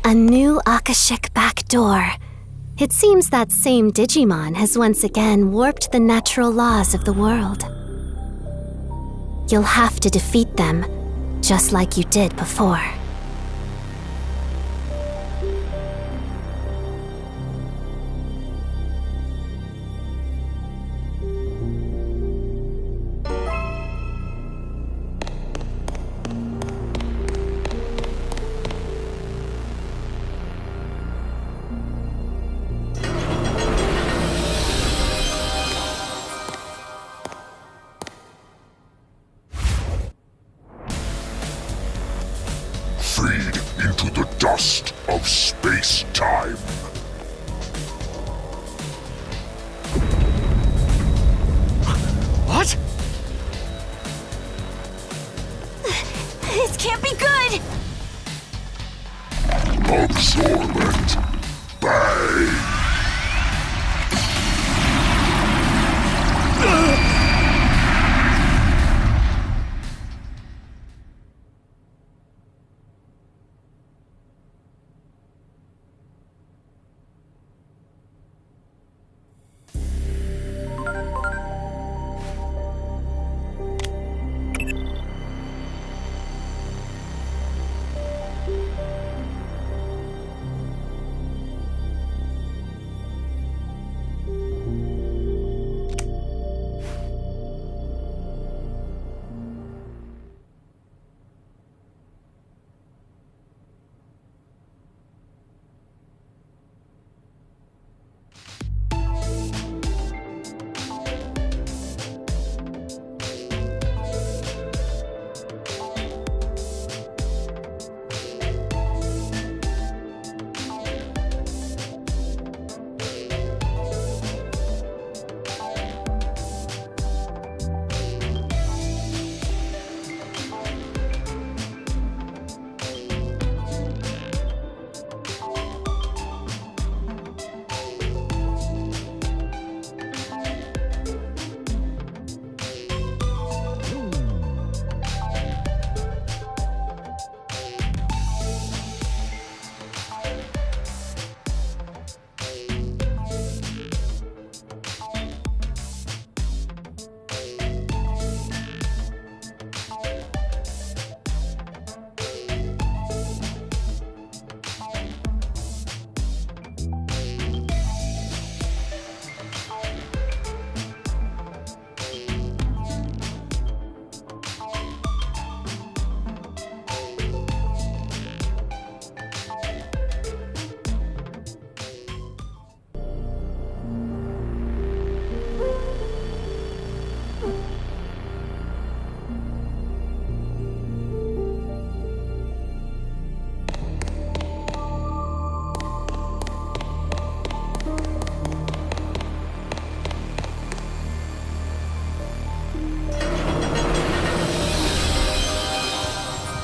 A new Akashic back door. It seems that same digimon has once again warped the natural laws of the world. You'll have to defeat them, just like you did before. Feed into the dust of space-time. What? This can't be good! Absorbent. Bang!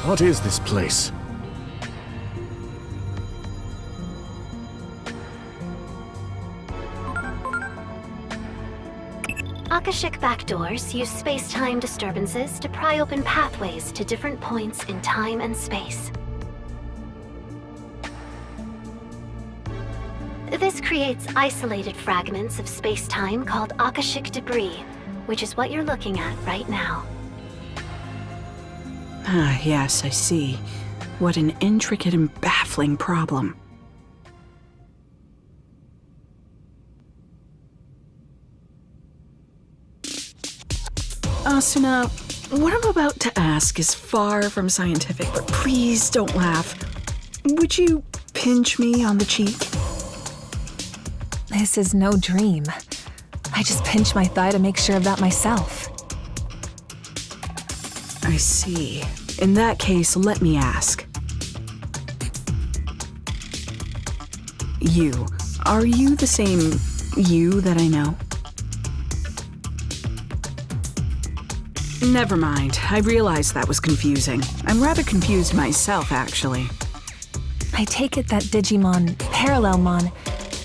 What is this place? Akashic backdoors use space-time disturbances to pry open pathways to different points in time and space. This creates isolated fragments of space-time called Akashic debris, which is what you're looking at right now. Ah, yes, I see. What an intricate and baffling problem. Asuna, what I'm about to ask is far from scientific, but please don't laugh. Would you pinch me on the cheek? This is no dream. I just pinched my thigh to make sure of that myself. I see. In that case, let me ask. You. Are you the same you that I know? Never mind. I realized that was confusing. I'm rather confused myself, actually. I take it that Digimon, Parallelmon,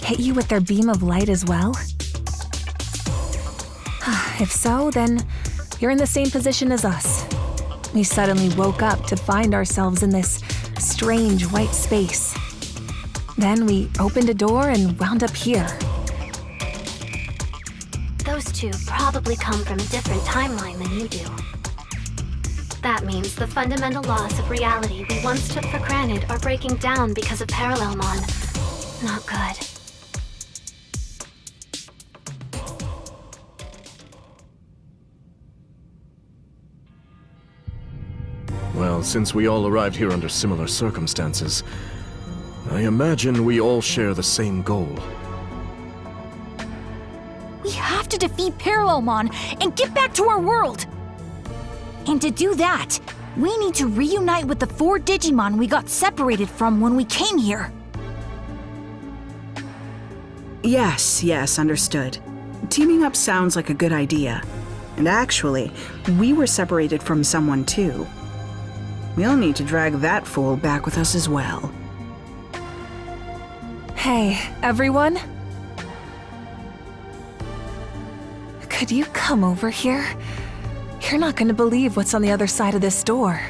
hit you with their beam of light as well? If so, then you're in the same position as us. We suddenly woke up to find ourselves in this strange white space. Then we opened a door and wound up here. Those two probably come from a different timeline than you do. That means the fundamental laws of reality we once took for granted are breaking down because of Parallelmon. Not good. Well, since we all arrived here under similar circumstances, I imagine we all share the same goal. We have to defeat Parallelmon and get back to our world! And to do that, we need to reunite with the 4 Digimon we got separated from when we came here. Yes, understood. Teaming up sounds like a good idea. And actually, we were separated from someone too. We'll need to drag that fool back with us as well. Hey, everyone? Could you come over here? You're not gonna believe what's on the other side of this door.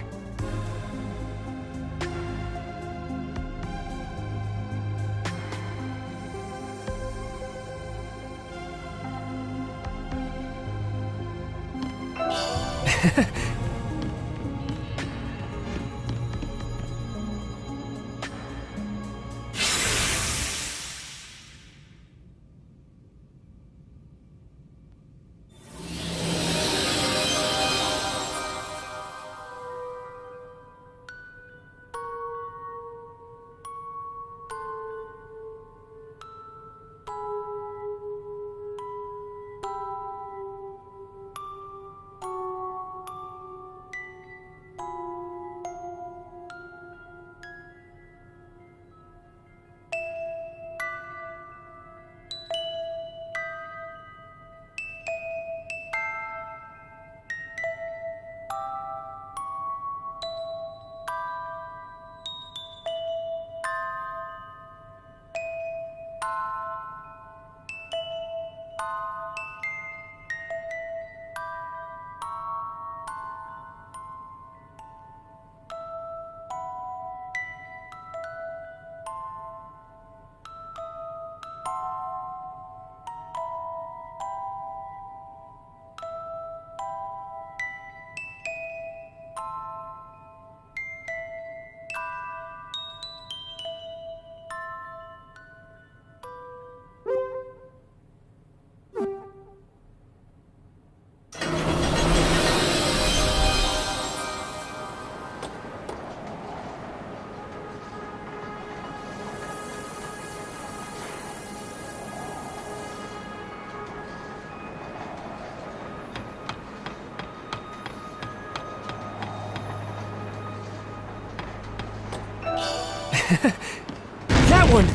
That one!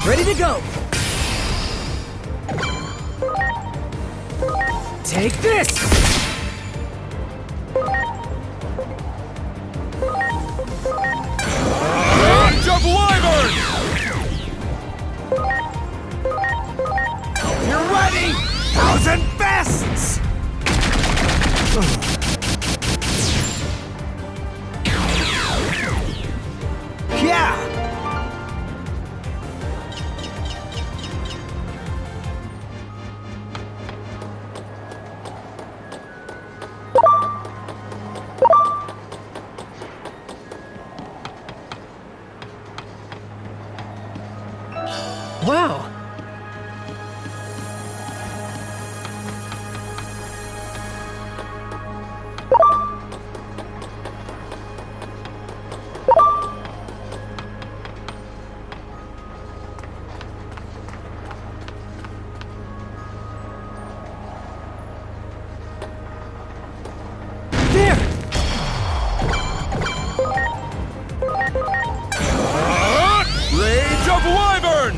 Ready to go! Take this! Rage of Wyvern! You're ready! Thousand Bests! Yeah! Wow! There! Rage of Wyvern!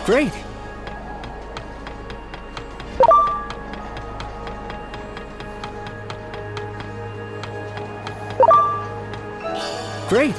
Great. Great.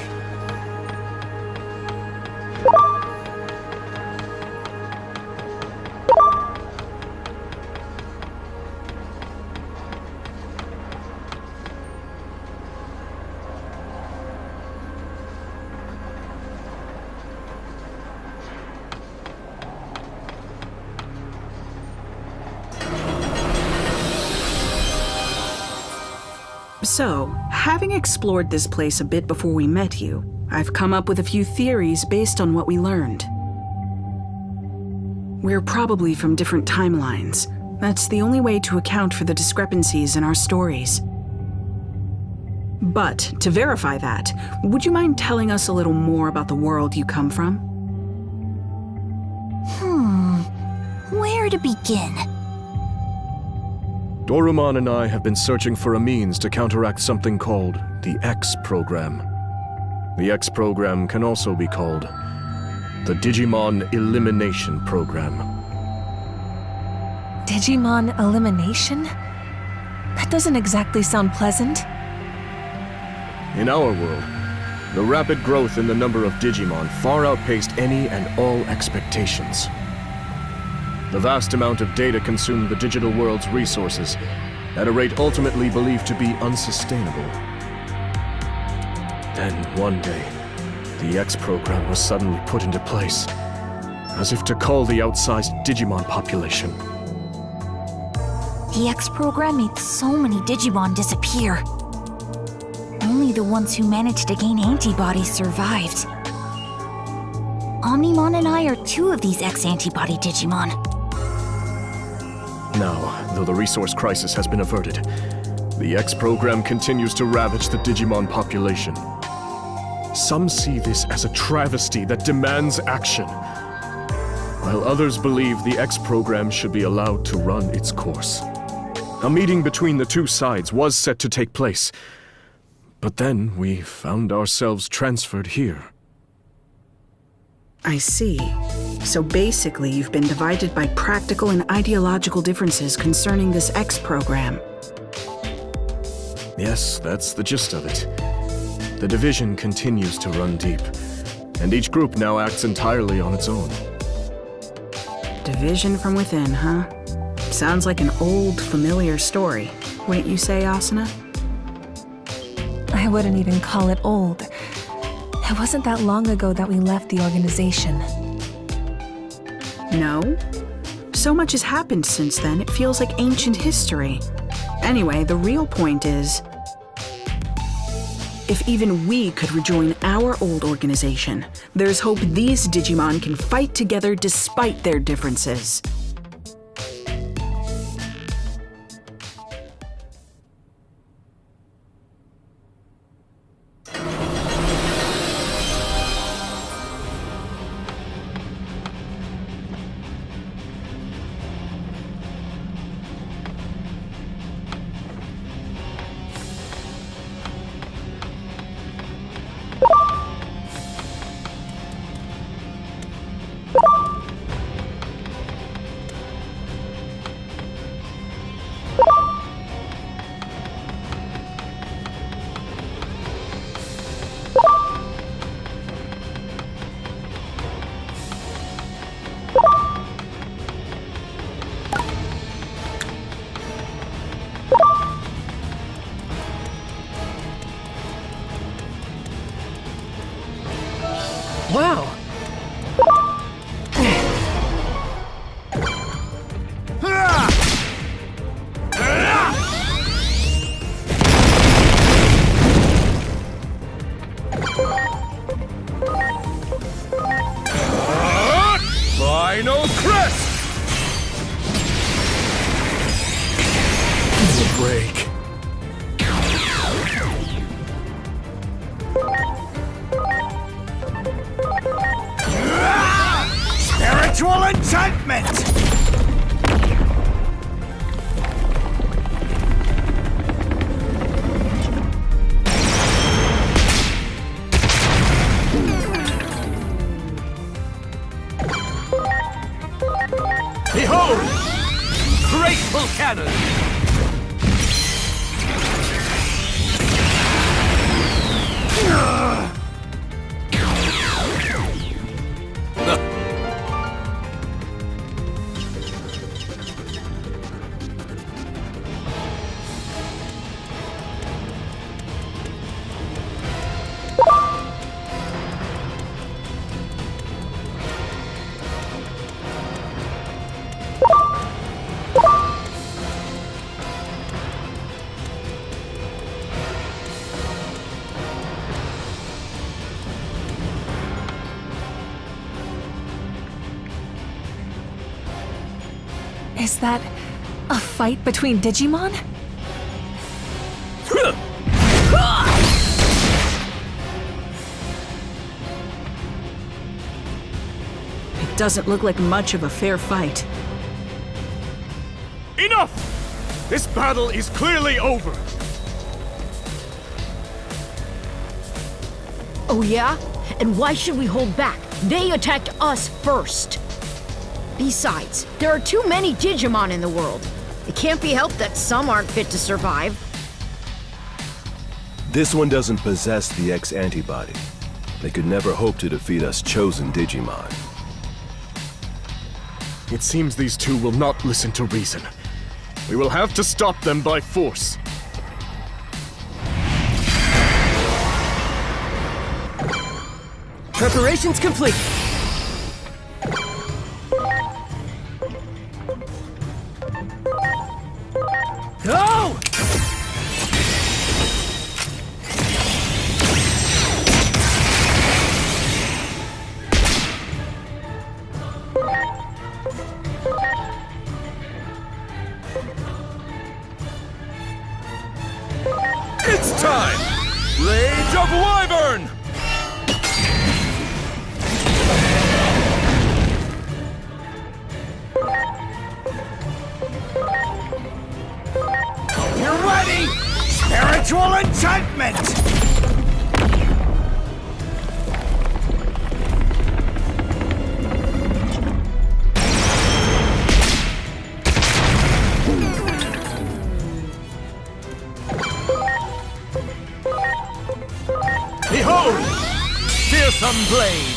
So, having explored this place a bit before we met you, I've come up with a few theories based on what we learned. We're probably from different timelines. That's the only way to account for the discrepancies in our stories. But, to verify that, would you mind telling us a little more about the world you come from? Where to begin? Dorumon and I have been searching for a means to counteract something called the X program. The X program can also be called the Digimon Elimination Program. Digimon elimination? That doesn't exactly sound pleasant. In our world, the rapid growth in the number of Digimon far outpaced any and all expectations. The vast amount of data consumed the digital world's resources at a rate ultimately believed to be unsustainable. Then, one day, the X program was suddenly put into place, as if to cull the outsized Digimon population. The X program made so many Digimon disappear. Only the ones who managed to gain antibodies survived. Omnimon and I are two of these X antibody Digimon. Now, though the resource crisis has been averted, the X program continues to ravage the Digimon population. Some see this as a travesty that demands action, while others believe the X program should be allowed to run its course. A meeting between the two sides was set to take place, but then we found ourselves transferred here. I see. So basically, you've been divided by practical and ideological differences concerning this X program. Yes, that's the gist of it. The division continues to run deep, and each group now acts entirely on its own. Division from within, huh? Sounds like an old, familiar story. Wouldn't you say, Asuna? I wouldn't even call it old. It wasn't that long ago that we left the organization. No? So much has happened since then, it feels like ancient history. Anyway, the real point is, if even we could rejoin our old organization, there's hope these Digimon can fight together despite their differences. Wow! Final crest! Break. Spiritual enchantment! Behold! Grateful cannon! Is that a fight between Digimon? It doesn't look like much of a fair fight. Enough! This battle is clearly over. Oh yeah? And why should we hold back? They attacked us first. Besides, there are too many Digimon in the world. It can't be helped that some aren't fit to survive. This one doesn't possess the X antibody. They could never hope to defeat us chosen Digimon. It seems these two will not listen to reason. We will have to stop them by force. Preparations complete. Go! It's time! Rage of Wyvern! You're ready! Spiritual enchantment! Behold! Fearsome blade!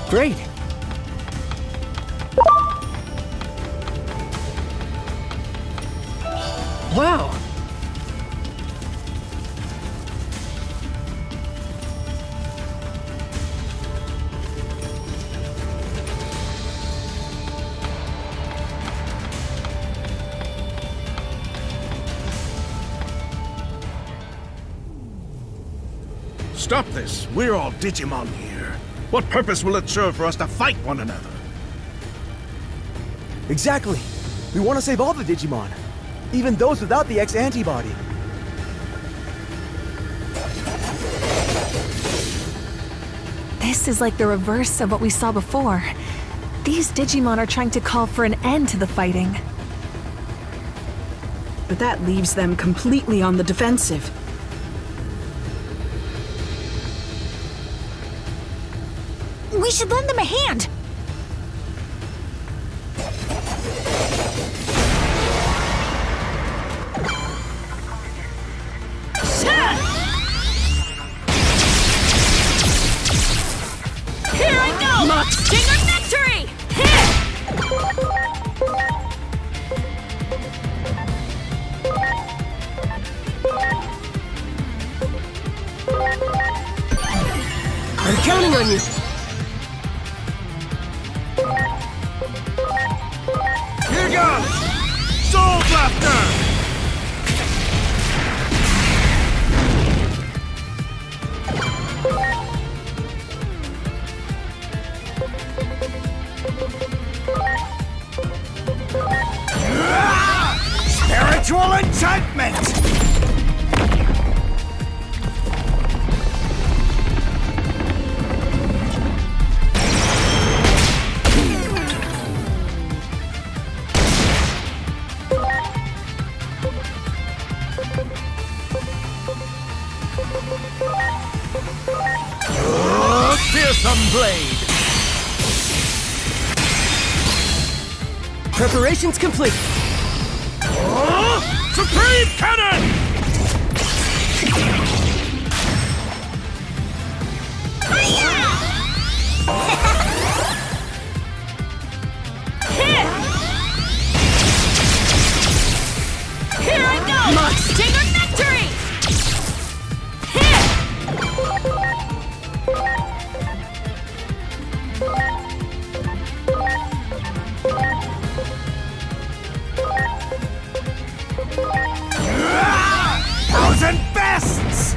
Great. Wow. Stop this! We're all Digimon here. What purpose will it serve for us to fight one another? Exactly. We want to save all the Digimon. Even those without the X antibody. This is like the reverse of what we saw before. These Digimon are trying to call for an end to the fighting. But that leaves them completely on the defensive. We should lend them a hand! Here I go! Mach Stinger victory! I'm counting on you. Here goes! Soul Blaster! Spiritual enchantment! Fearsome blade! Preparations complete. Supreme Cannon! Here I go! Mach Stinger victory! Thousand bests!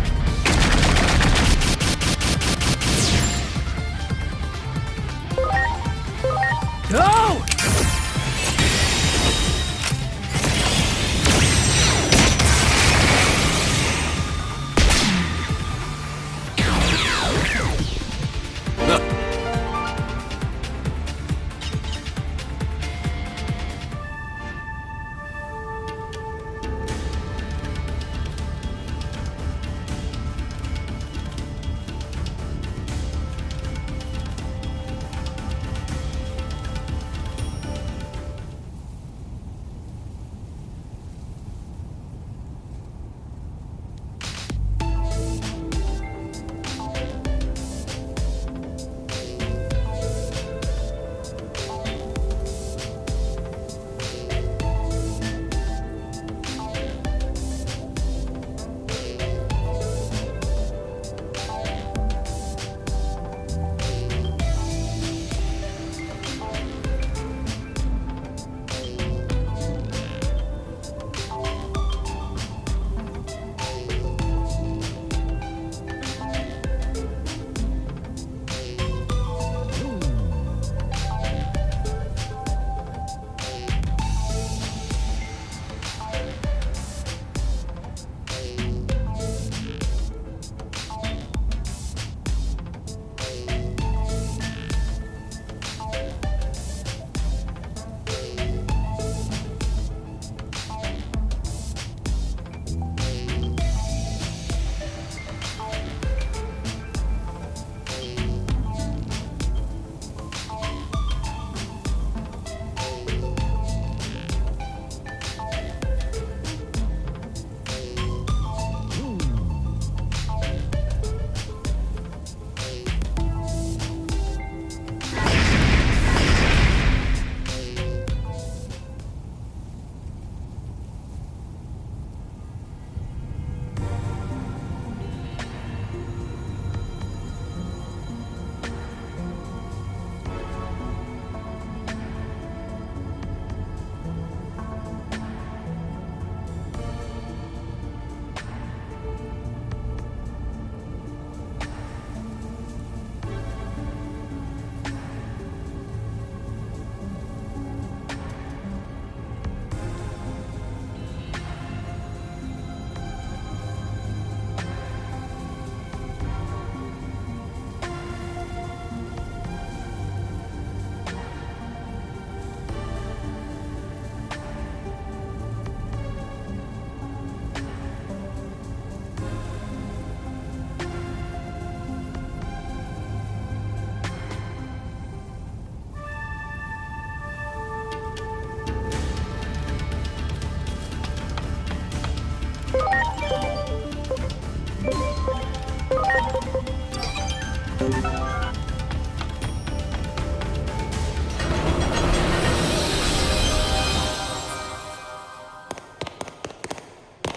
Go!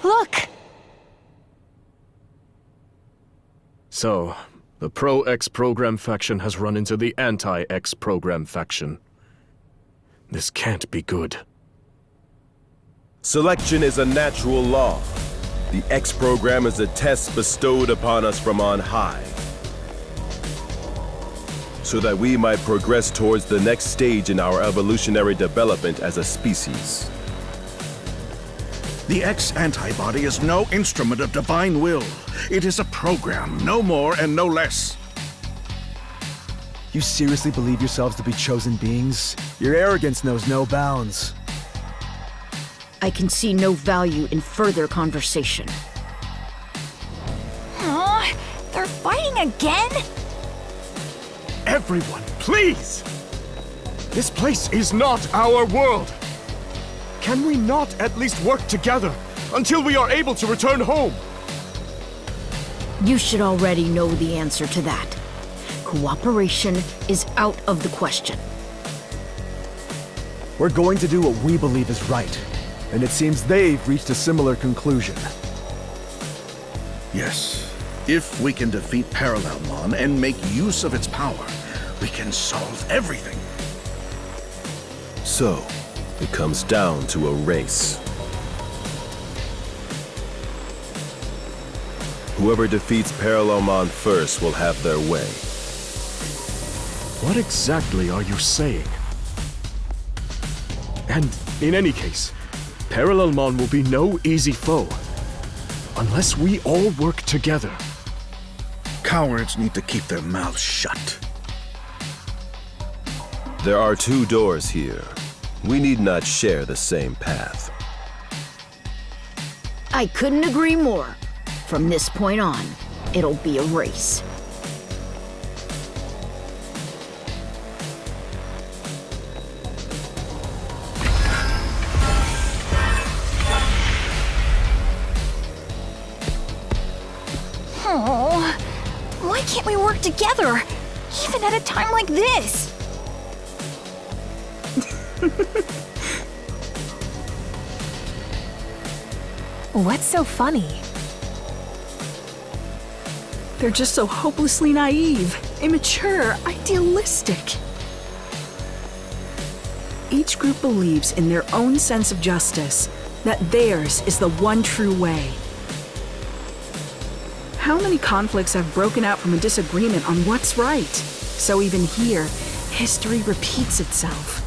Look! So, the pro-X program faction has run into the anti-X program faction. This can't be good. Selection is a natural law. The X program is a test bestowed upon us from on high, so that we might progress towards the next stage in our evolutionary development as a species. The X antibody is no instrument of divine will. It is a program, no more and no less. You seriously believe yourselves to be chosen beings? Your arrogance knows no bounds. I can see no value in further conversation. Aw, they're fighting again? Everyone, please! This place is not our world! Can we not at least work together until we are able to return home? You should already know the answer to that. Cooperation is out of the question. We're going to do what we believe is right, and it seems they've reached a similar conclusion. Yes, if we can defeat Parallelmon and make use of its power, we can solve everything. So, it comes down to a race. Whoever defeats Parallelmon first will have their way. What exactly are you saying? And in any case, Parallelmon will be no easy foe. Unless we all work together. Cowards need to keep their mouths shut. There are two doors here. We need not share the same path. I couldn't agree more. From this point on, it'll be a race. Oh, why can't we work together? Even at a time like this? What's so funny? They're just so hopelessly naive, immature, idealistic. Each group believes in their own sense of justice, that theirs is the one true way. How many conflicts have broken out from a disagreement on what's right? So even here, history repeats itself.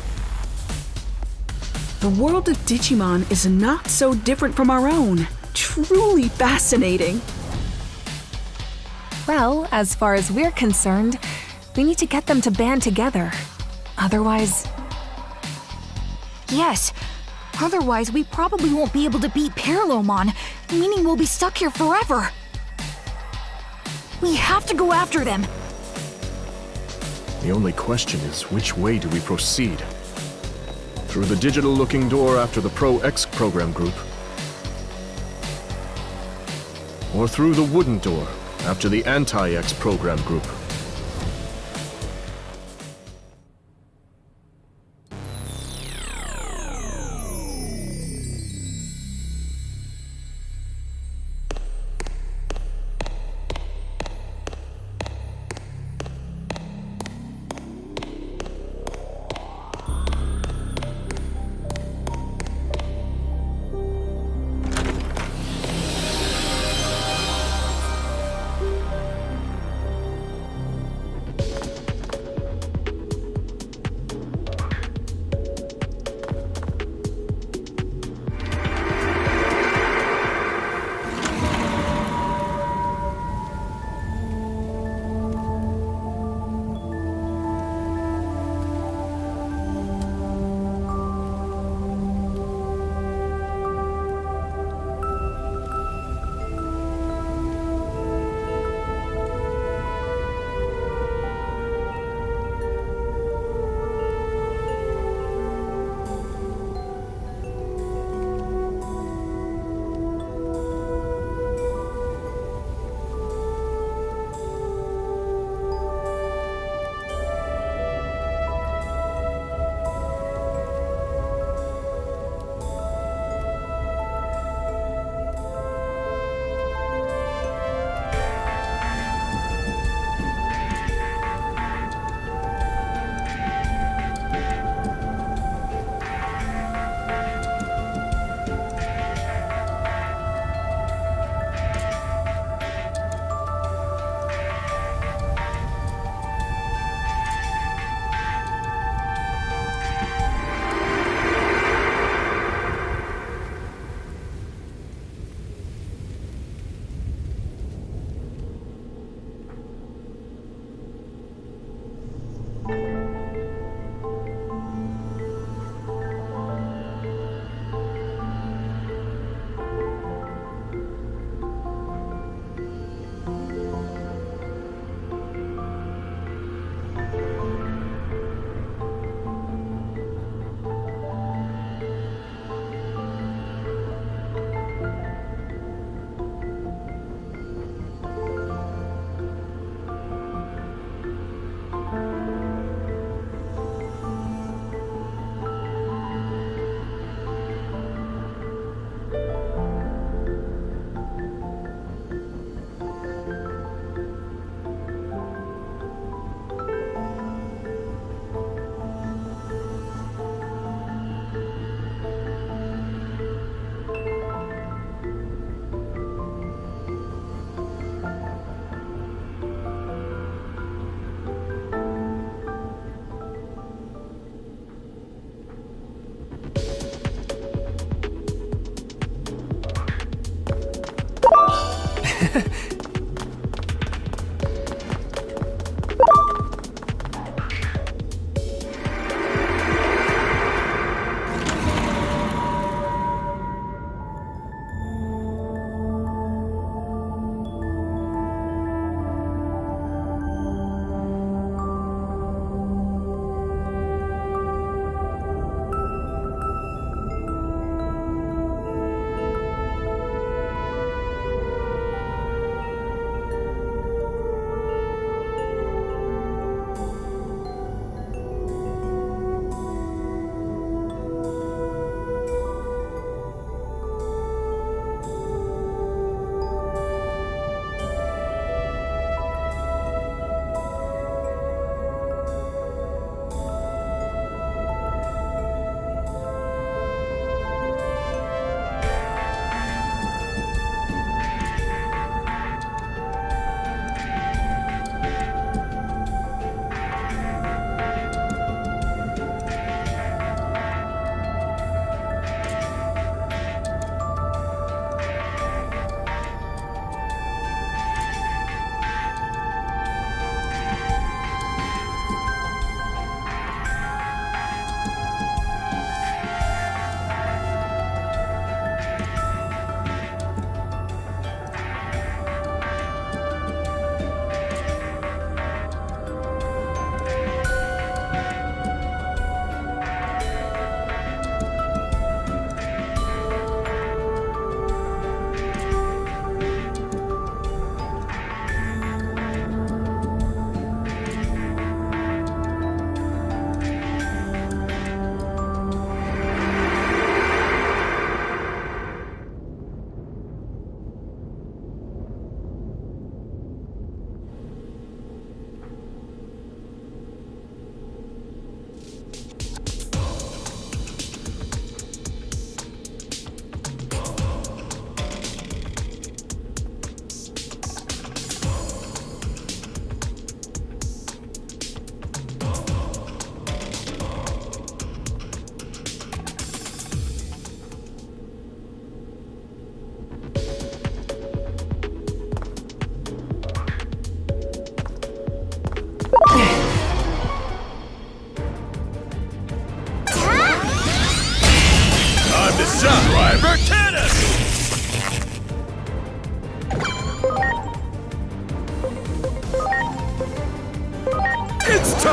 The world of Digimon is not so different from our own. Truly fascinating. Well, as far as we're concerned, we need to get them to band together. Otherwise... Yes. Otherwise, we probably won't be able to beat Parallelmon, meaning we'll be stuck here forever. We have to go after them. The only question is, which way do we proceed? Through the digital-looking door after the Pro-X program group? Or through the wooden door after the Anti-X program group?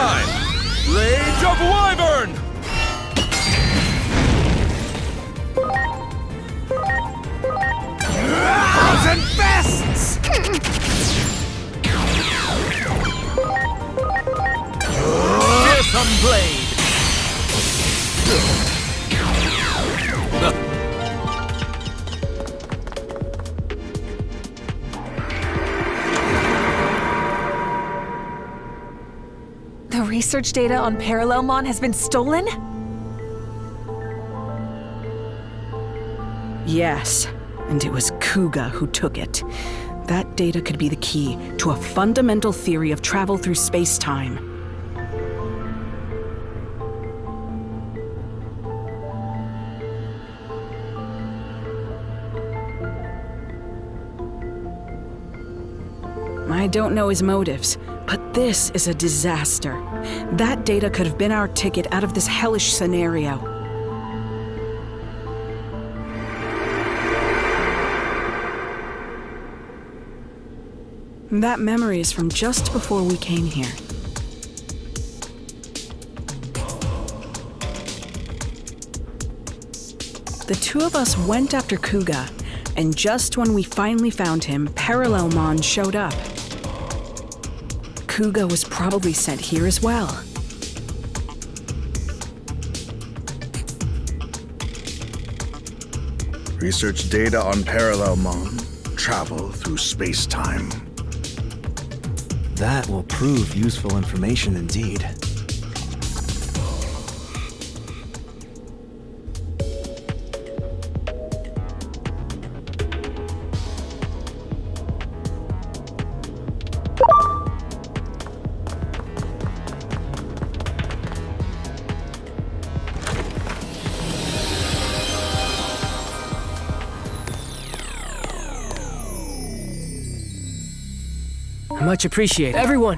time! Rage of Wyvern! Frozen Fists! Fearsome Blade! The research data on Parallelmon has been stolen? Yes, and it was Kuga who took it. That data could be the key to a fundamental theory of travel through space-time. I don't know his motives, but this is a disaster. That data could have been our ticket out of this hellish scenario. That memory is from just before we came here. The two of us went after Kuga, and just when we finally found him, Parallelmon showed up. Kuga was probably sent here as well. Research data on Parallelmon. Travel through space-time. That will prove useful information indeed. Much appreciated. Everyone!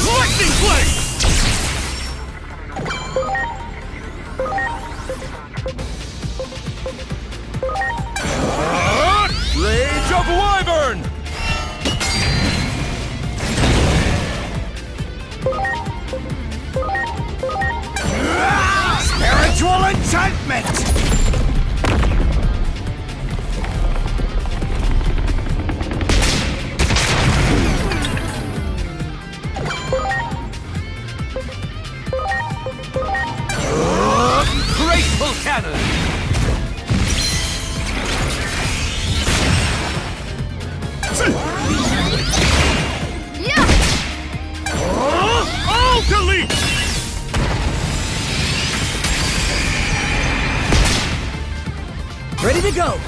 Lightning Blade! Rage of Wyvern! Spiritual Enchantment! Graceful Cannon! Delete! Ready to go!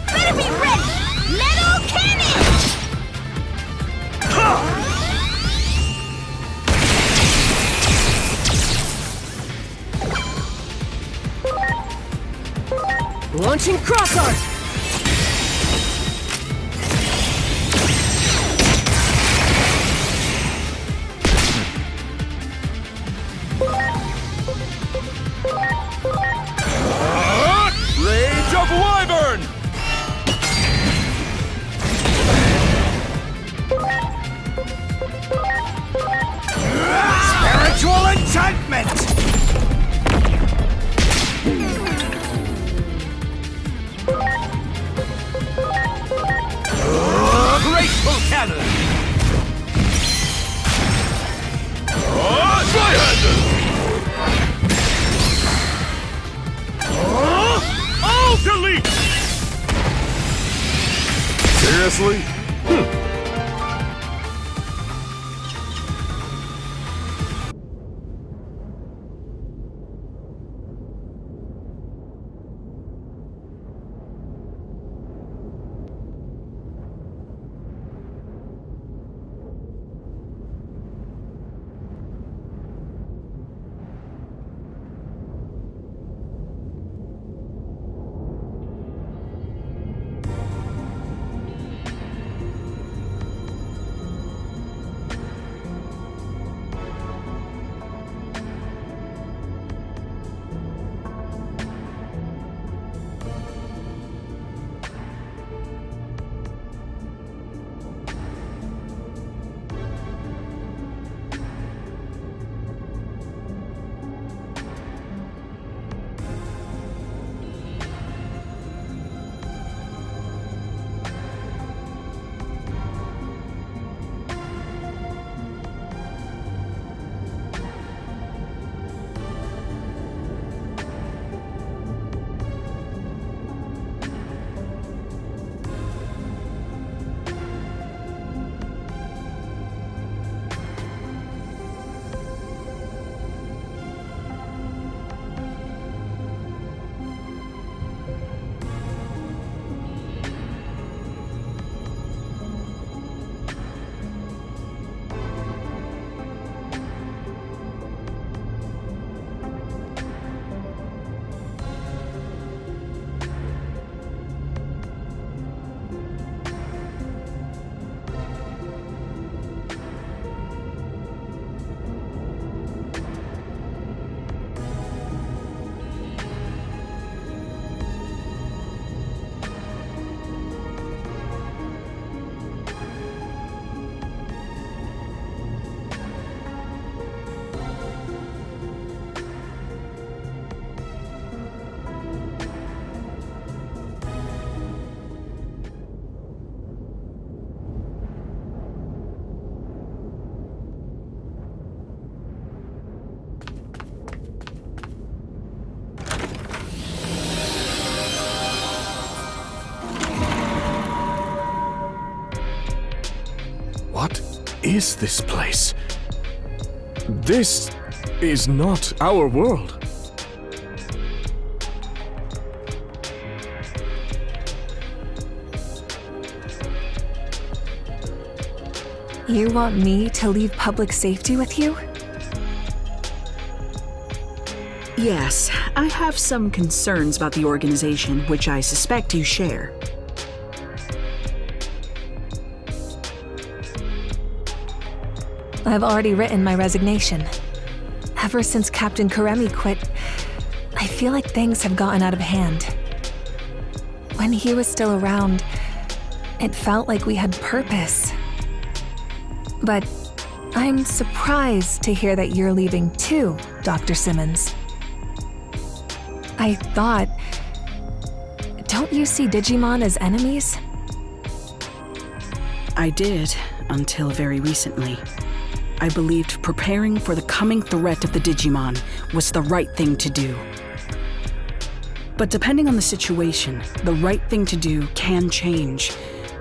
Better be ready! Metal Cannon! Launching Cross Art! Rage of Wyvern! Spiritual Enchantment! Graceful Cannon! Tri-handed! Delete! Seriously? is this place? This is not our world. You want me to leave public safety with you? Yes, I have some concerns about the organization, which I suspect you share. I've already written my resignation. Ever since Captain Karemi quit, I feel like things have gotten out of hand. When he was still around, it felt like we had purpose. But I'm surprised to hear that you're leaving too, Dr. Simmons. I thought... Don't you see Digimon as enemies? I did, until very recently. I believed preparing for the coming threat of the Digimon was the right thing to do. But depending on the situation, the right thing to do can change.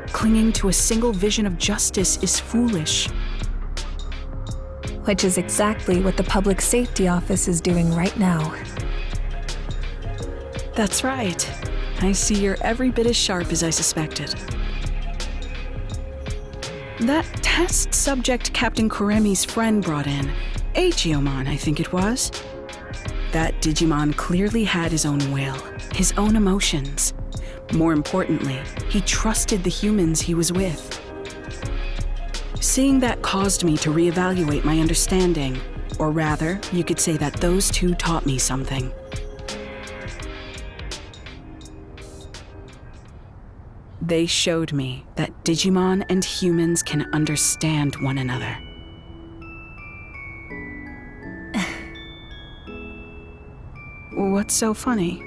Clinging to a single vision of justice is foolish. Which is exactly what the Public Safety Office is doing right now. That's right. I see you're every bit as sharp as I suspected. That test subject Captain Karemi's friend brought in, Agiomon, I think it was. That Digimon clearly had his own will, his own emotions. More importantly, he trusted the humans he was with. Seeing that caused me to reevaluate my understanding, or rather, you could say that those two taught me something. They showed me that Digimon and humans can understand one another. What's so funny?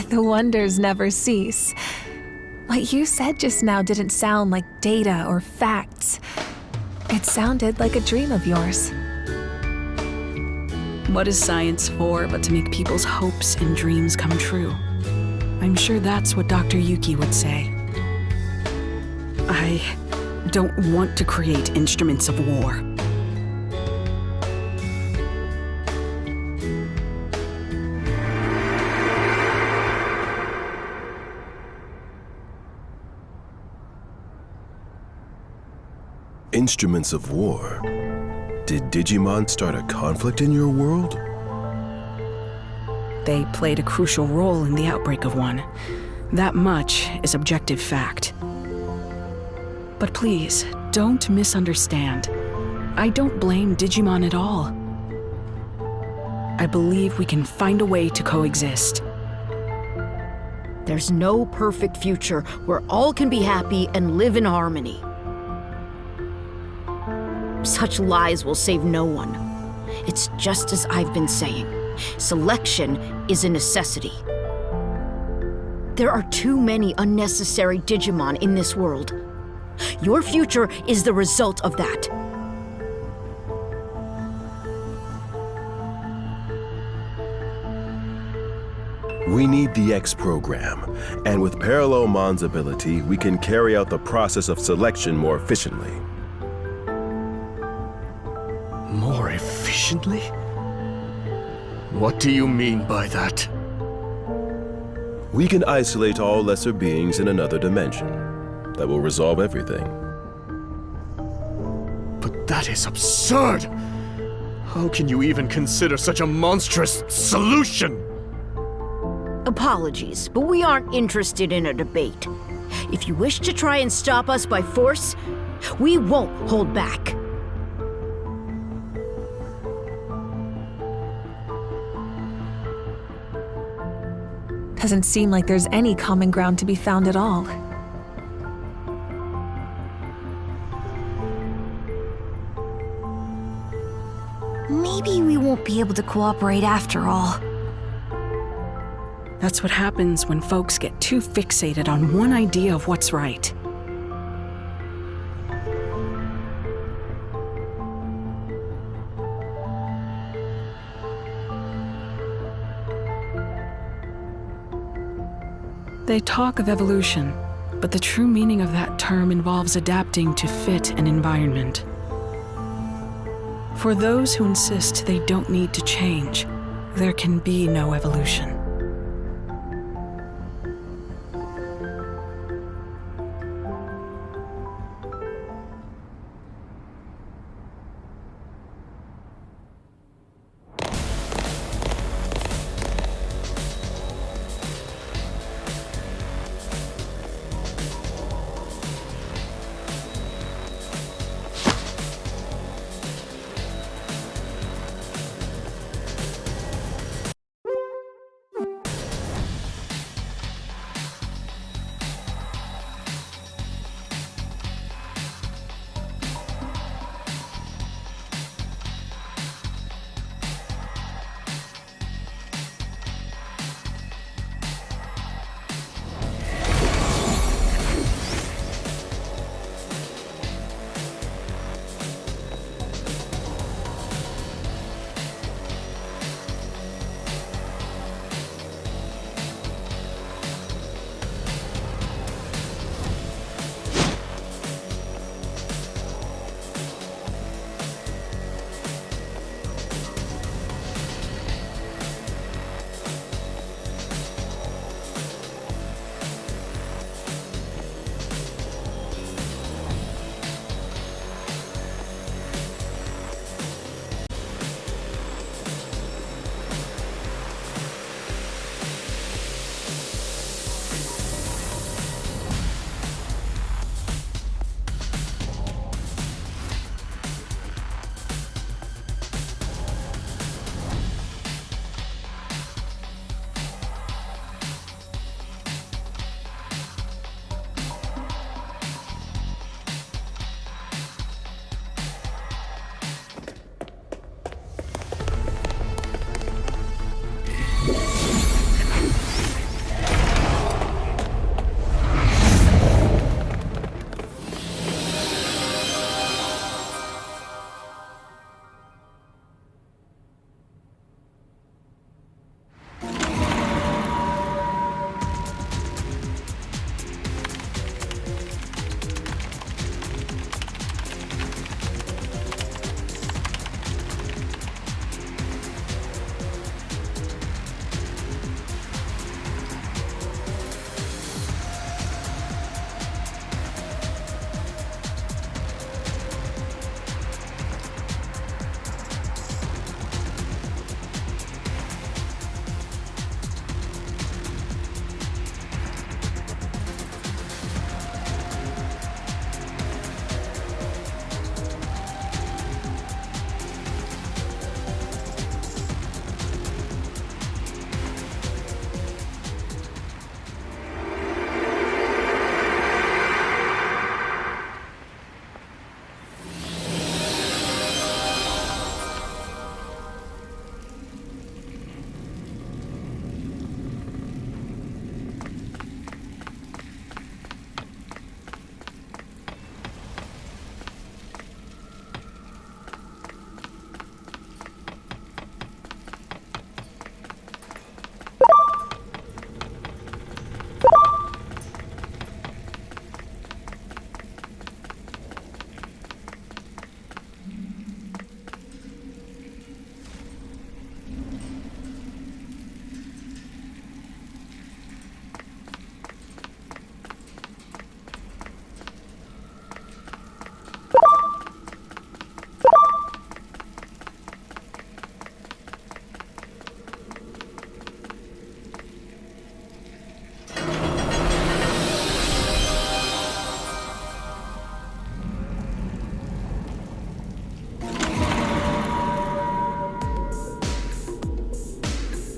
The wonders never cease. What you said just now didn't sound like data or facts. It sounded like a dream of yours. What is science for but to make people's hopes and dreams come true? I'm sure that's what Dr. Yuki would say. I don't want to create instruments of war. Instruments of war? Did Digimon start a conflict in your world? They played a crucial role in the outbreak of one. That much is objective fact. But please, don't misunderstand. I don't blame Digimon at all. I believe we can find a way to coexist. There's no perfect future where all can be happy and live in harmony. Such lies will save no one. It's just as I've been saying. Selection is a necessity. There are too many unnecessary Digimon in this world. Your future is the result of that. We need the X program, and with Parallelmon's ability, we can carry out the process of selection more efficiently. More efficiently? What do you mean by that? We can isolate all lesser beings in another dimension. That will resolve everything. But that is absurd! How can you even consider such a monstrous solution? Apologies, but we aren't interested in a debate. If you wish to try and stop us by force, we won't hold back. Doesn't seem like there's any common ground to be found at all. Maybe we won't be able to cooperate after all. That's what happens when folks get too fixated on one idea of what's right. They talk of evolution, but the true meaning of that term involves adapting to fit an environment. For those who insist they don't need to change, there can be no evolution.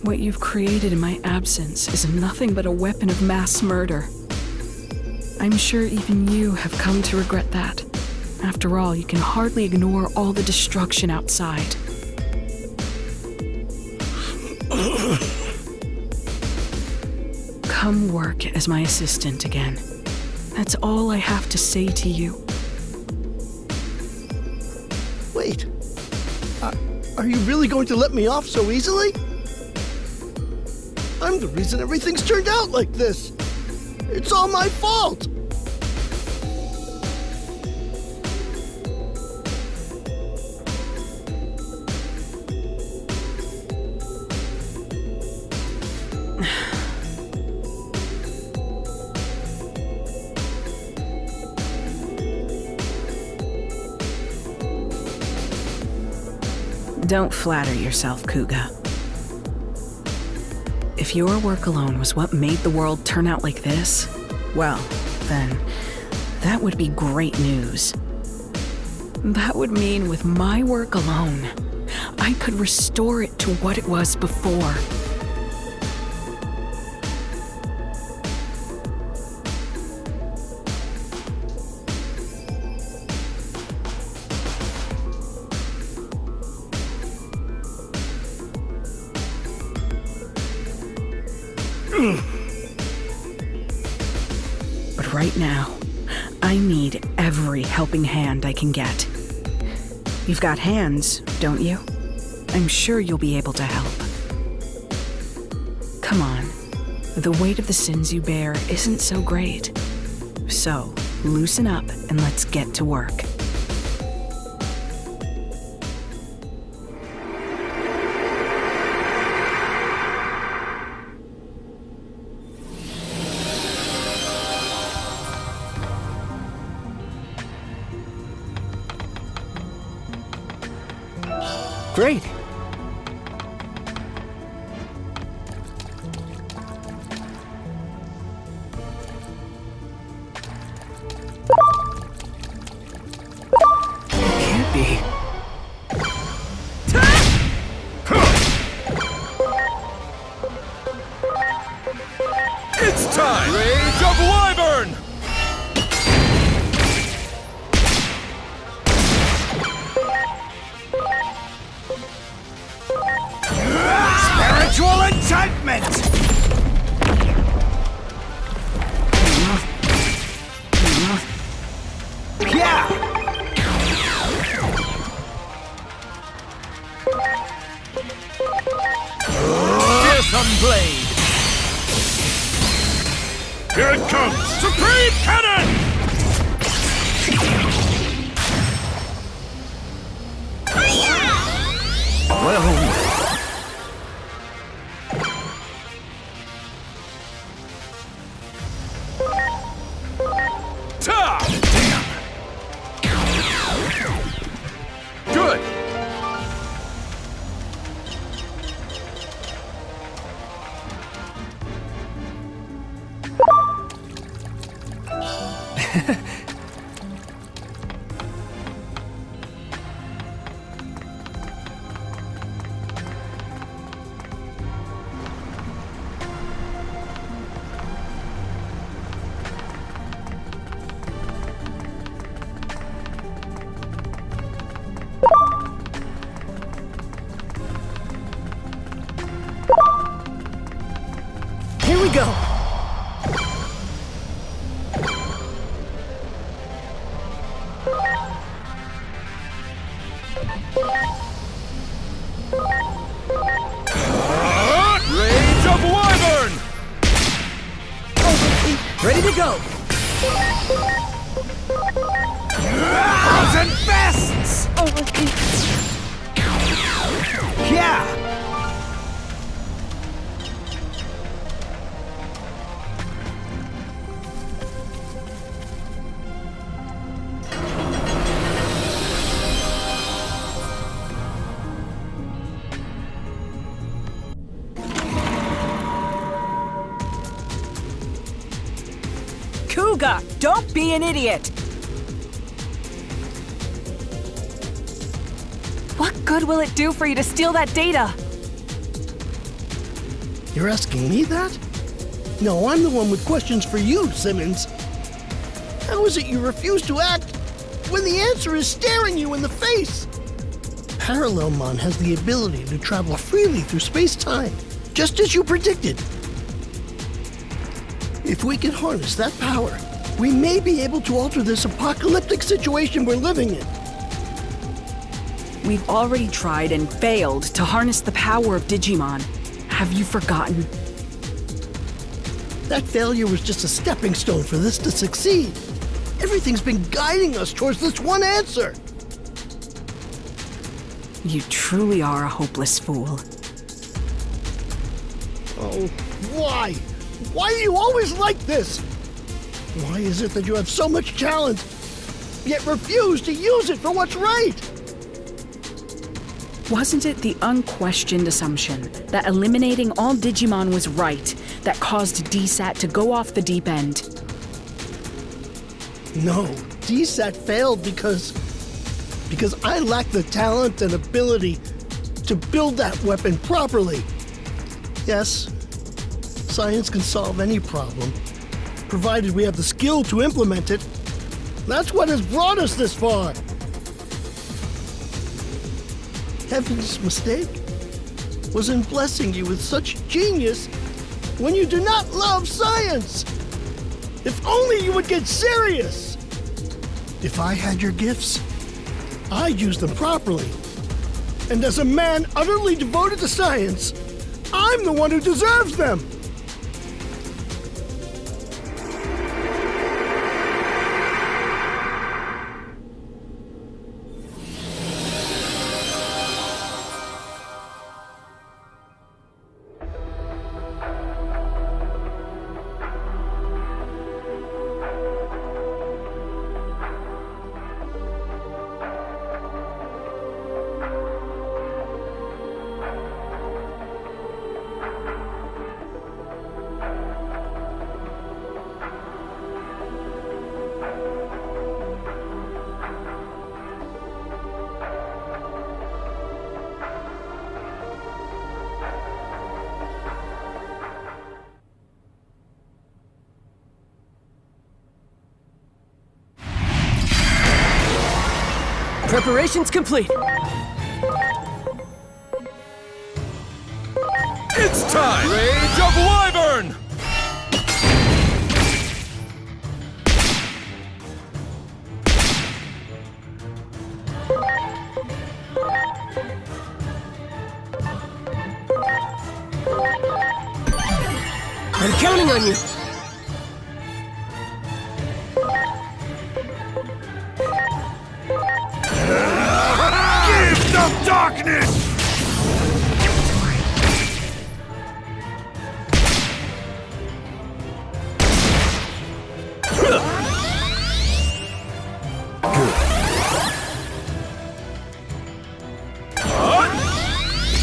What you've created in my absence is nothing but a weapon of mass murder. I'm sure even you have come to regret that. After all, you can hardly ignore all the destruction outside. Come work as my assistant again. That's all I have to say to you. Wait. Are you really going to let me off so easily? I'm the reason everything's turned out like this. It's all my fault! Don't flatter yourself, Kuga. If your work alone was what made the world turn out like this, well, then that would be great news. That would mean with my work alone, I could restore it to what it was before. But right now, I need every helping hand I can get. You've got hands, don't you? I'm sure you'll be able to help. Come on. The weight of the sins you bear isn't so great. So, loosen up and let's get to work. Great. Can't be. It's time! Rage of Wyvern! Spiritual enchantment! Yeah! Fearsome blade! Here it comes! Supreme cannon! Ta! Good! Here we go. Rage of Wyvern! Ready to go. Thousand bests! Yeah! Kuga, don't be an idiot! What good will it do for you to steal that data? You're asking me that? No, I'm the one with questions for you, Simmons. How is it you refuse to act when the answer is staring you in the face? Parallelmon has the ability to travel freely through space-time, just as you predicted. If we can harness that power, we may be able to alter this apocalyptic situation we're living in. We've already tried and failed to harness the power of Digimon. Have you forgotten? That failure was just a stepping stone for this to succeed. Everything's been guiding us towards this one answer. You truly are a hopeless fool. Oh, why? Why are you always like this? Why is it that you have so much talent, yet refuse to use it for what's right? Wasn't it the unquestioned assumption that eliminating all Digimon was right that caused DSAT to go off the deep end? No, DSAT failed because I lack the talent and ability to build that weapon properly. Yes, science can solve any problem, provided we have the skill to implement it. That's what has brought us this far. Heaven's mistake was in blessing you with such genius when you do not love science. If only you would get serious. If I had your gifts, I'd use them properly. And as a man utterly devoted to science, I'm the one who deserves them. Preparations complete. It's time! Rage of Wyvern! I'm counting on you. Give them darkness!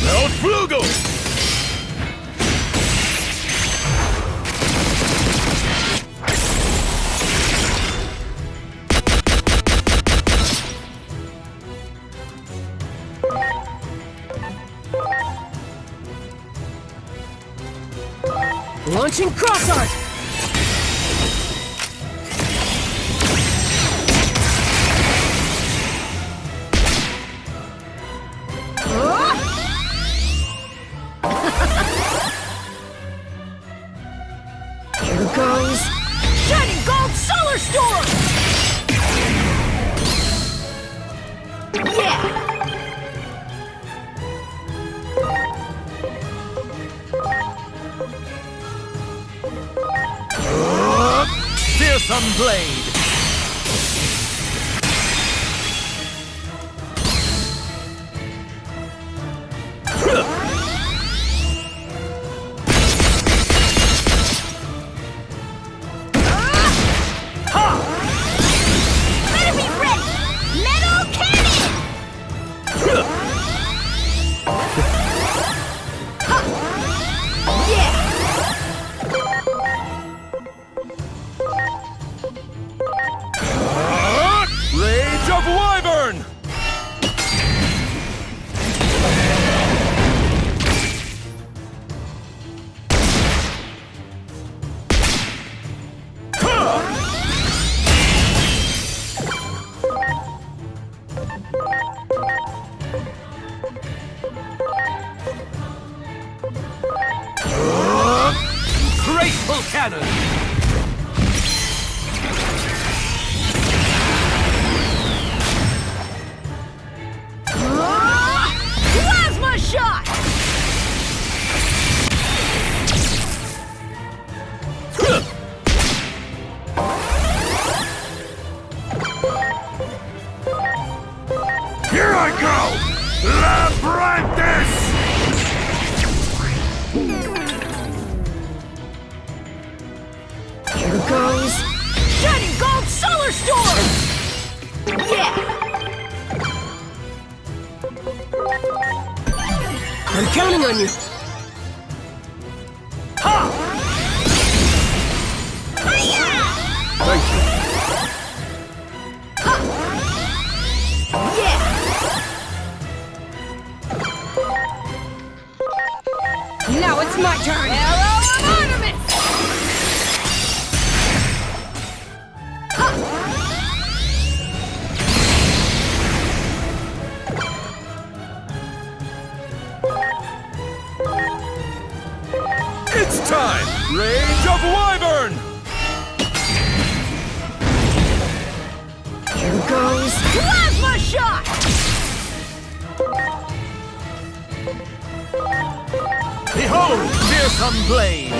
Mount Flugel! Launching Cross Art! Here goes Shining Gold Solar Storm! Yeah! Fearsome Blade! Better be ready! Metal Cannon! Yeah! Rage of Wyvern! Grateful Cannon! Plasma Shot! Here goes. Shining Gold Solar Storm! Yeah! I'm counting on you. Thank you. Yeah! Now it's my turn. Arrow of Artemis! It's time! Rage of Wyvern! Here goes. Plasma Shot! Behold, fearsome blade!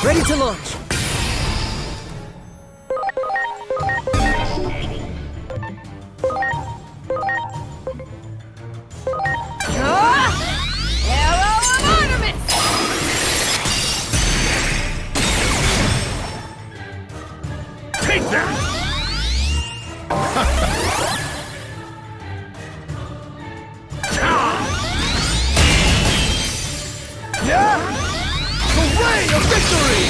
Ready to launch. Arrow of Artemis! Take that! Yeah? The way of victory!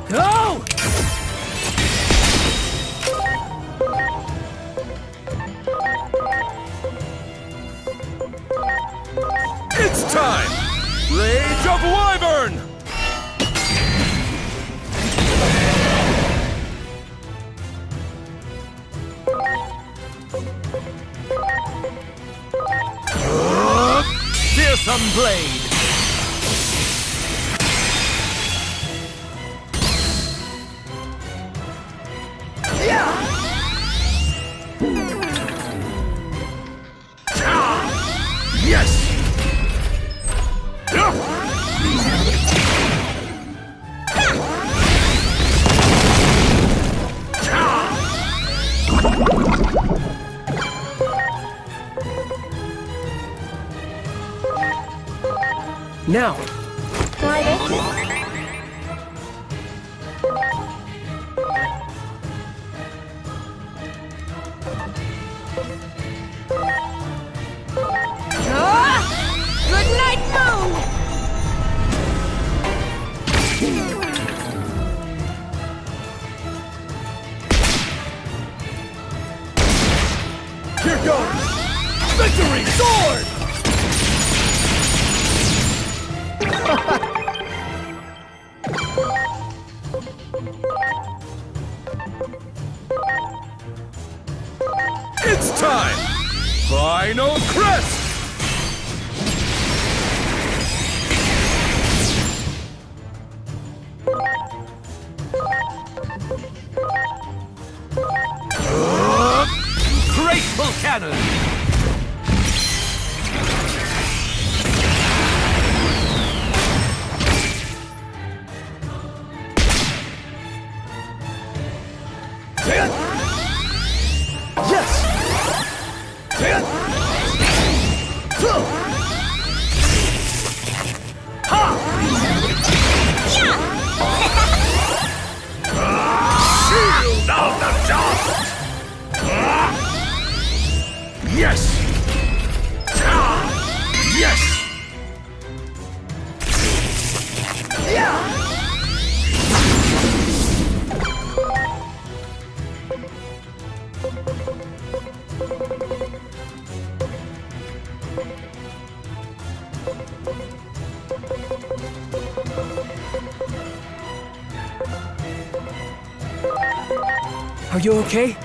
Go! It's time! Rage of Wyvern! Fearsome blade! Yes! Now. Good night, Moon! Here goes! Victory sword! It's time! Final crest! Graceful cannon! Shield of the dust! Yes! Yes! Are you okay?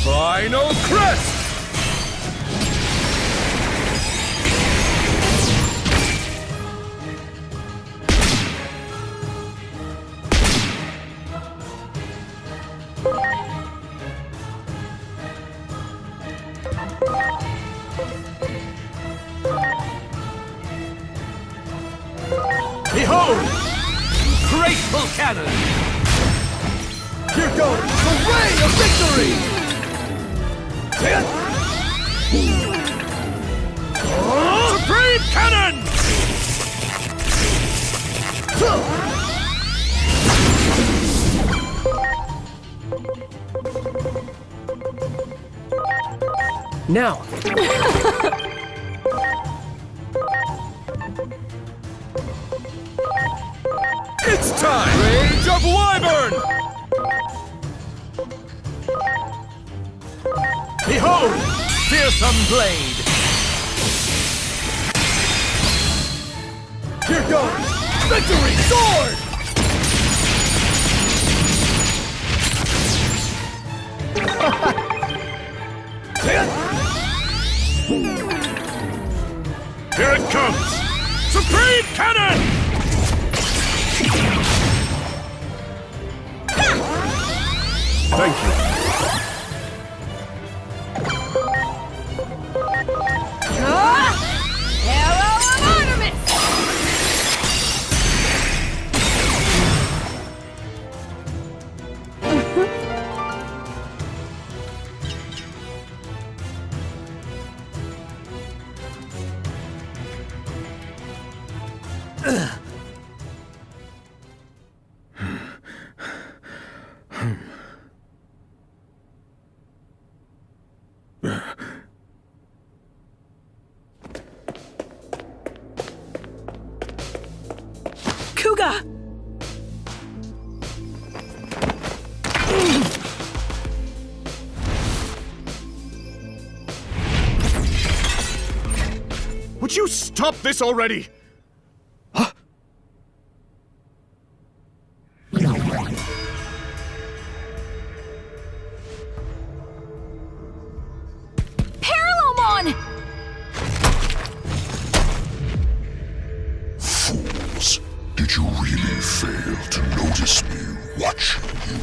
Final crest! Behold! Graceful cannon! Here goes the ray of victory! Supreme cannon! Now! It's time! Rage of Wyvern! Behold! Fearsome blade! Here goes victory sword! Here it comes! Supreme cannon! Thank you. Kuga! Would you stop this already? Parallelmon! Fools, did you really fail to notice me watching you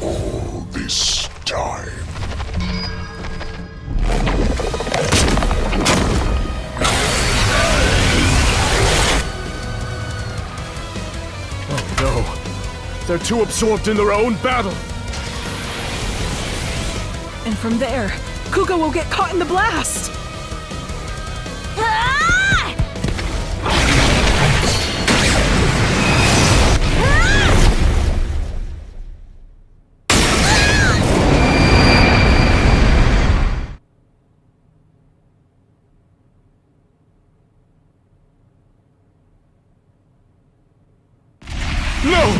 all this time? Oh no. They're too absorbed in their own battle. And from there, Kuga will get caught in the blast! No!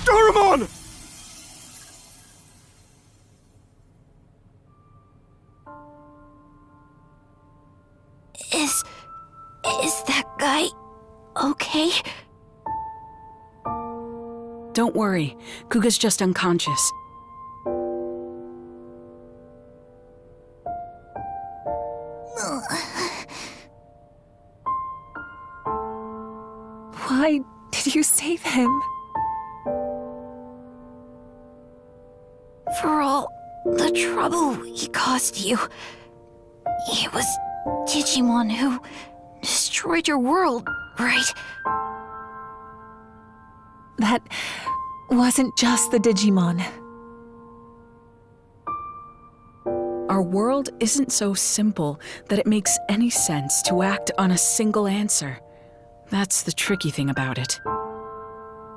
Doraemon! Is that guy okay? Don't worry, Kuga's just unconscious. Why did you save him? For all the trouble he caused you, It was Digimon who destroyed your world, right? That wasn't just the Digimon. Our world isn't so simple that it makes any sense to act on a single answer. That's the tricky thing about it.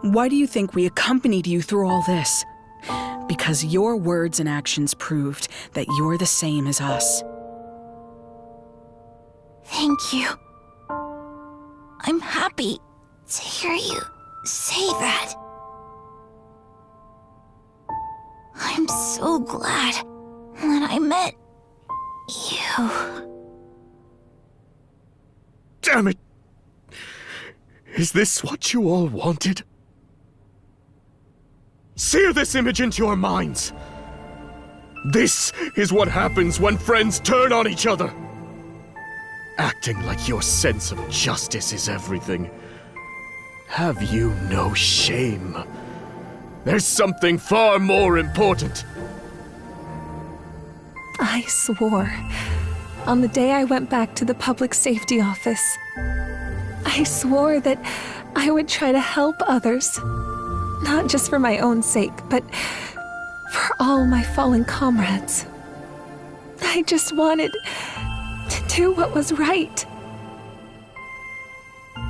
Why do you think we accompanied you through all this? Because your words and actions proved that you're the same as us. Thank you. I'm happy to hear you say that. I'm so glad when I met you. Damn it! Is this what you all wanted? Sear this image into your minds! This is what happens when friends turn on each other! Acting like your sense of justice is everything. Have you no shame? There's something far more important. I swore on the day I went back to the public safety office. I swore that I would try to help others. Not just for my own sake, but for all my fallen comrades. I just wanted to do what was right.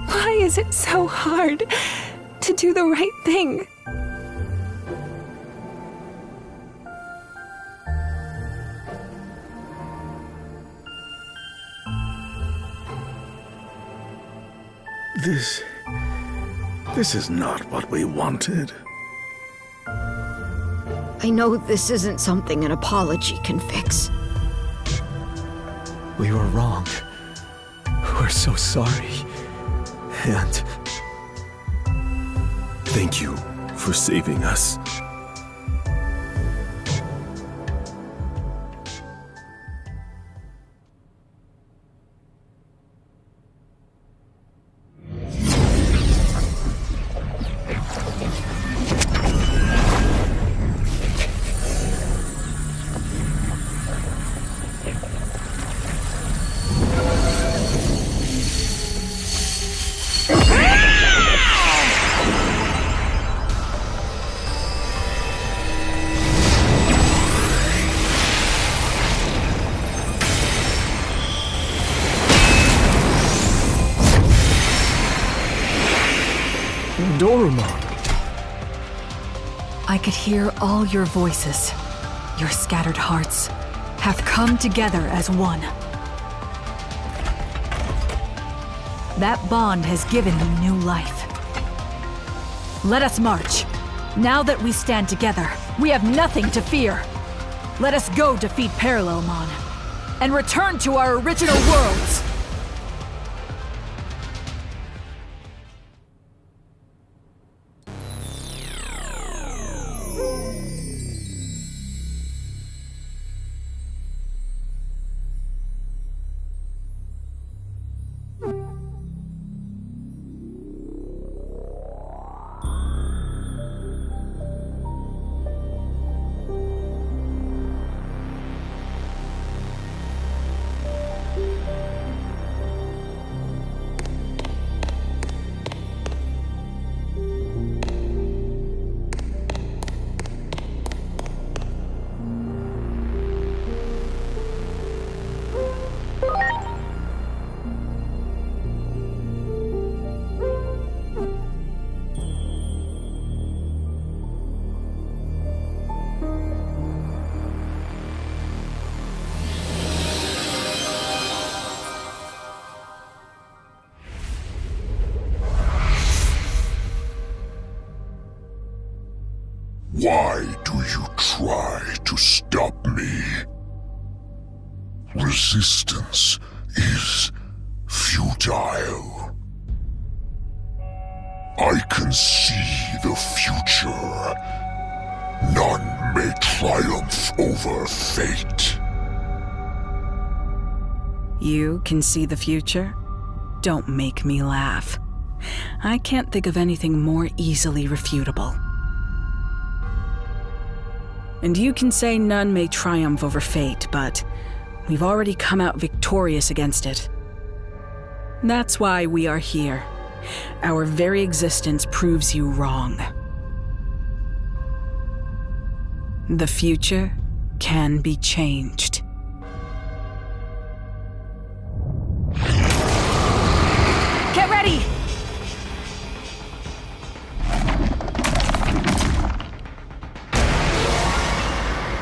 Why is it so hard to do the right thing? This is not what we wanted. I know this isn't something an apology can fix. We were wrong. We're so sorry. And Thank you for saving us. I could hear all your voices. Your scattered hearts have come together as one. That bond has given you new life. Let us march. Now that we stand together, we have nothing to fear. Let us go defeat Parallelmon and return to our original worlds. Why do you try to stop me? Resistance is futile. I can see the future. None may triumph over fate. You can see the future? Don't make me laugh. I can't think of anything more easily refutable. And you can say none may triumph over fate, but we've already come out victorious against it. That's why we are here. Our very existence proves you wrong. The future can be changed. Get ready!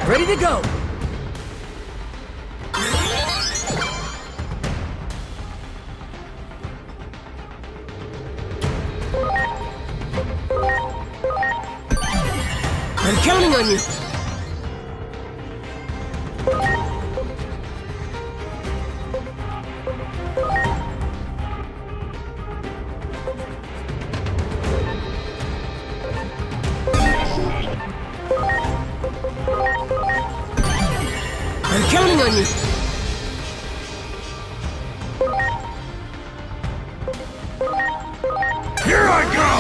Ready to go! I'm counting on you! I'm counting on you! Here I go!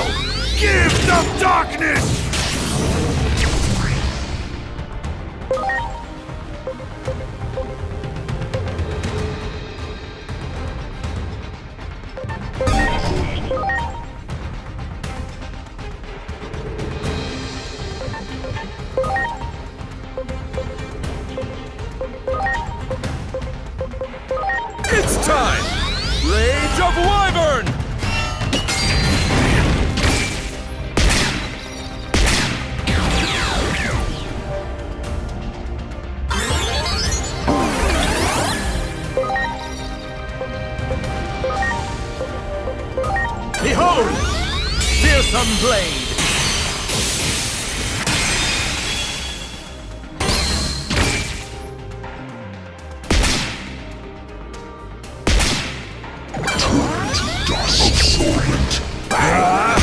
Gift of darkness! It's time! Rage of Wyvern! Behold! Fearsome blade!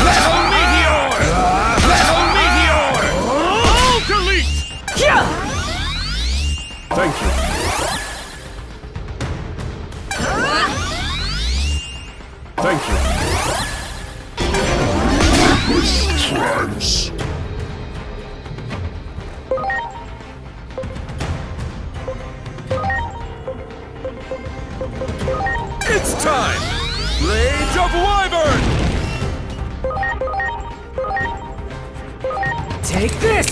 Metal meteor! Metal meteor! Ultraleap! Thank you. Thank you. Tribes. It's time! Rage of Wyvern! Take this!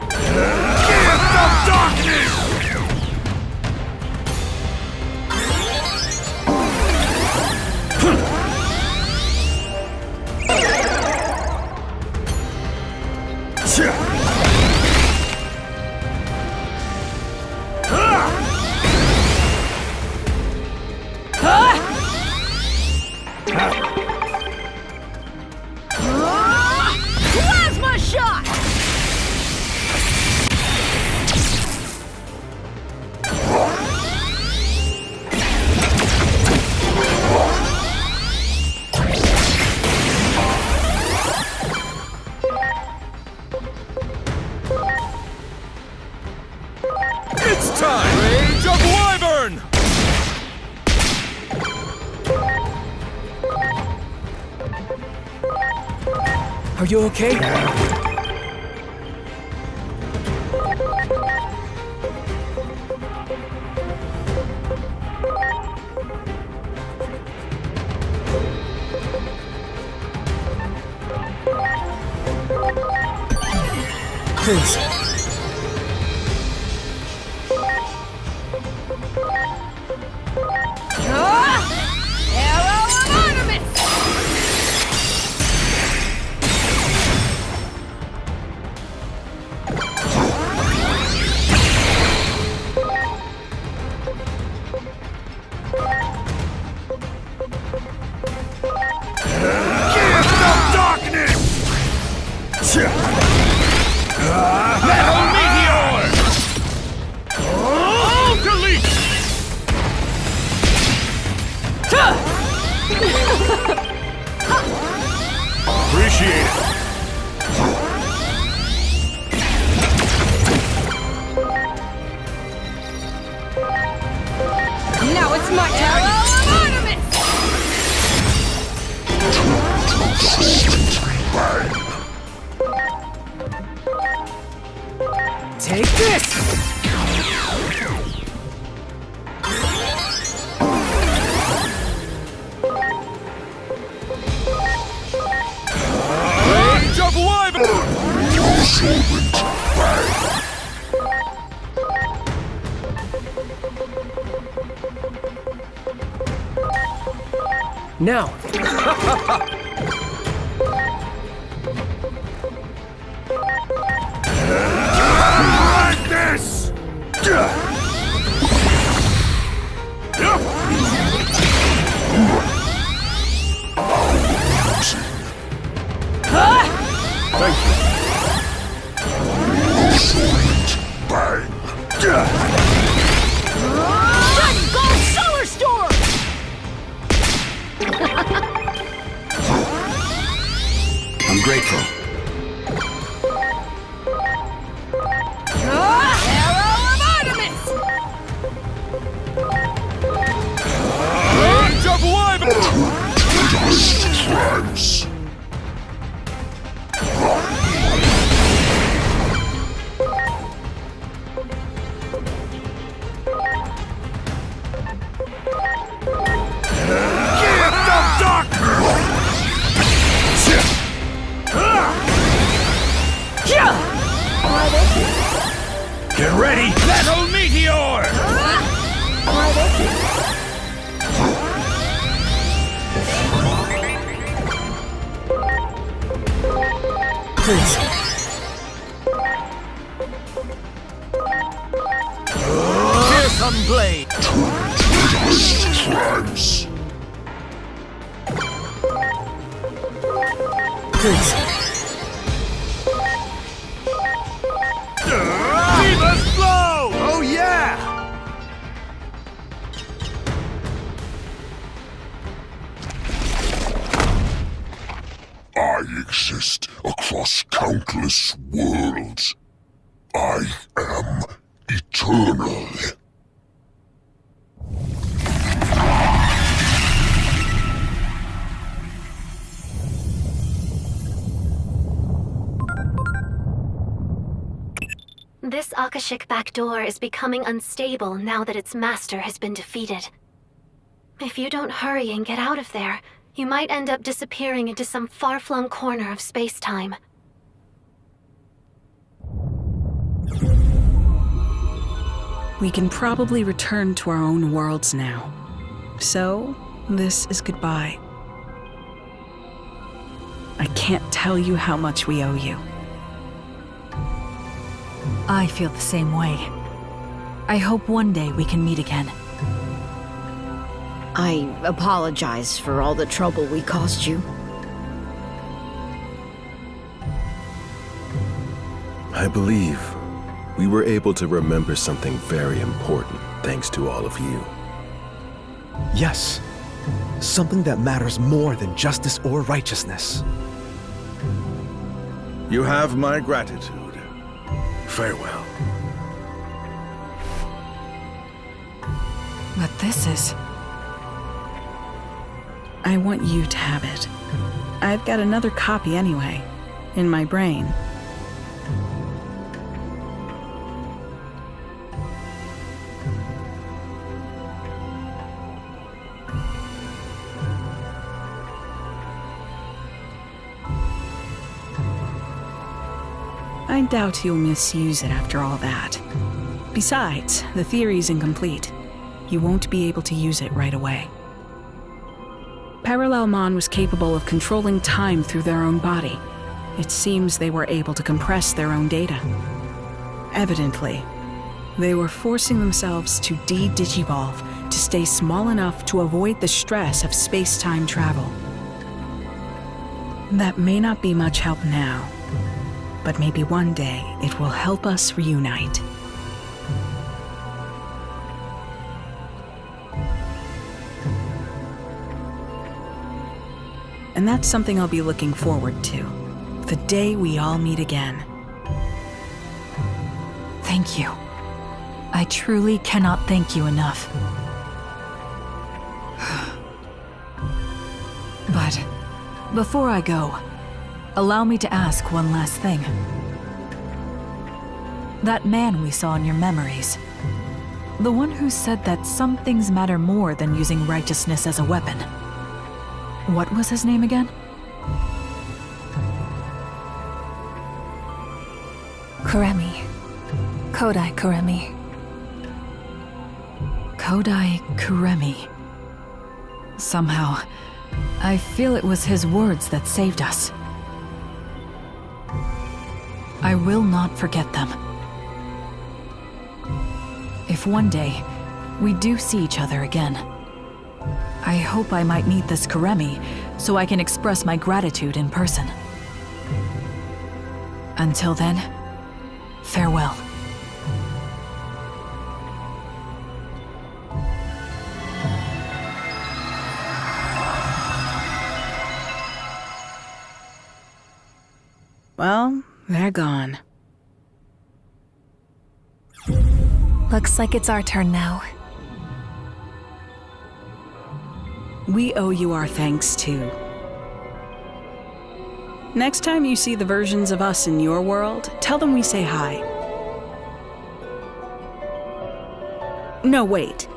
Gift of darkness! Plasma shot! It's time! Rage of Wyvern! Are you okay? Please. Arrow of Artemis! Gift of Take this! Rage of Wyvern! Now! Like this! Thank you. Bang! Dragon Ball Solar Storm! I'm grateful. Arrow of Artemis! Rage of Wyvern! Dust trance! Gift of Darkness! Get ready! Metal Meteor! Please. Fearsome Blade! Dust trance! Please. Beaver's Blow! Oh yeah! I exist across countless worlds. I am eternal. This Akashic back door is becoming unstable now that its master has been defeated. If you don't hurry and get out of there, you might end up disappearing into some far-flung corner of space-time. We can probably return to our own worlds now. So, this is goodbye. I can't tell you how much we owe you. I feel the same way. I hope one day we can meet again. I apologize for all the trouble we caused you. I believe we were able to remember something very important thanks to all of you. Yes. Something that matters more than justice or righteousness. You have my gratitude. Farewell. But this is... I want you to have it. I've got another copy anyway, in my brain. I doubt you'll misuse it after all that. Besides, the theory's incomplete. You won't be able to use it right away. Parallelmon was capable of controlling time through their own body. It seems they were able to compress their own data. Evidently, they were forcing themselves to de-digivolve to stay small enough to avoid the stress of space-time travel. That may not be much help now, but maybe one day it will help us reunite. And that's something I'll be looking forward to. The day we all meet again. Thank you. I truly cannot thank you enough. But before I go, allow me to ask one last thing. That man we saw in your memories. The one who said that some things matter more than using righteousness as a weapon. What was his name again? Kuremi. Kodai Kuremi. Kodai Kuremi. Somehow, I feel it was his words that saved us. I will not forget them. If one day we do see each other again, I hope I might meet this Kuremi so I can express my gratitude in person. Until then, farewell. Well, they're gone. Looks like it's our turn now. We owe you our thanks, too. Next time you see the versions of us in your world, tell them we say hi. No, wait.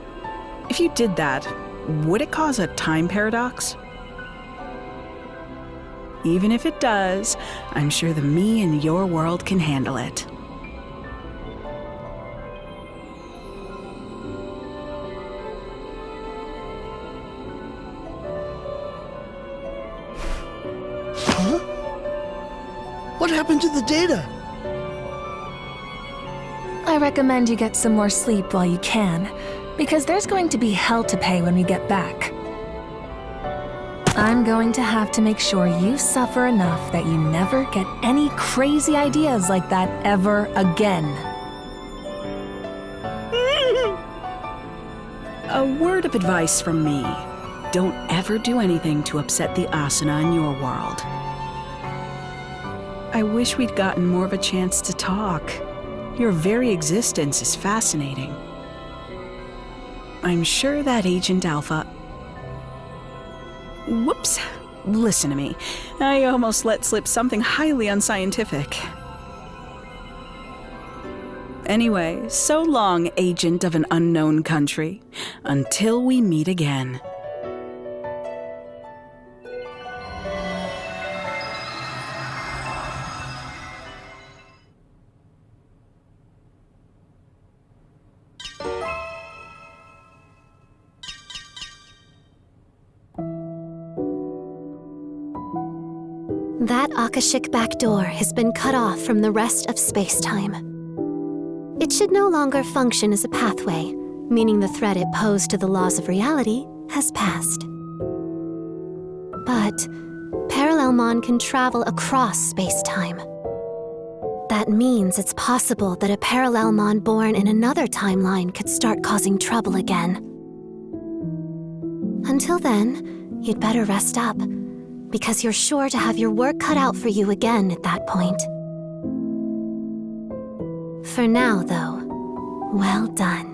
If you did that, would it cause a time paradox? Even if it does, I'm sure the me in your world can handle it. Huh? What happened to the data? I recommend you get some more sleep while you can, because there's going to be hell to pay when we get back. I'm going to have to make sure you suffer enough that you never get any crazy ideas like that ever again. A word of advice from me. Don't ever do anything to upset the asuna in your world. I wish we'd gotten more of a chance to talk. Your very existence is fascinating. I'm sure that Agent Alpha... Whoops. Listen to me. I almost let slip something highly unscientific. Anyway, so long, agent of an unknown country. Until we meet again. That Akashic back door has been cut off from the rest of space-time. It should no longer function as a pathway, meaning the threat it posed to the laws of reality has passed. But Parallelmon can travel across space-time. That means it's possible that a Parallelmon born in another timeline could start causing trouble again. Until then, you'd better rest up, because you're sure to have your work cut out for you again at that point. For now, though, well done.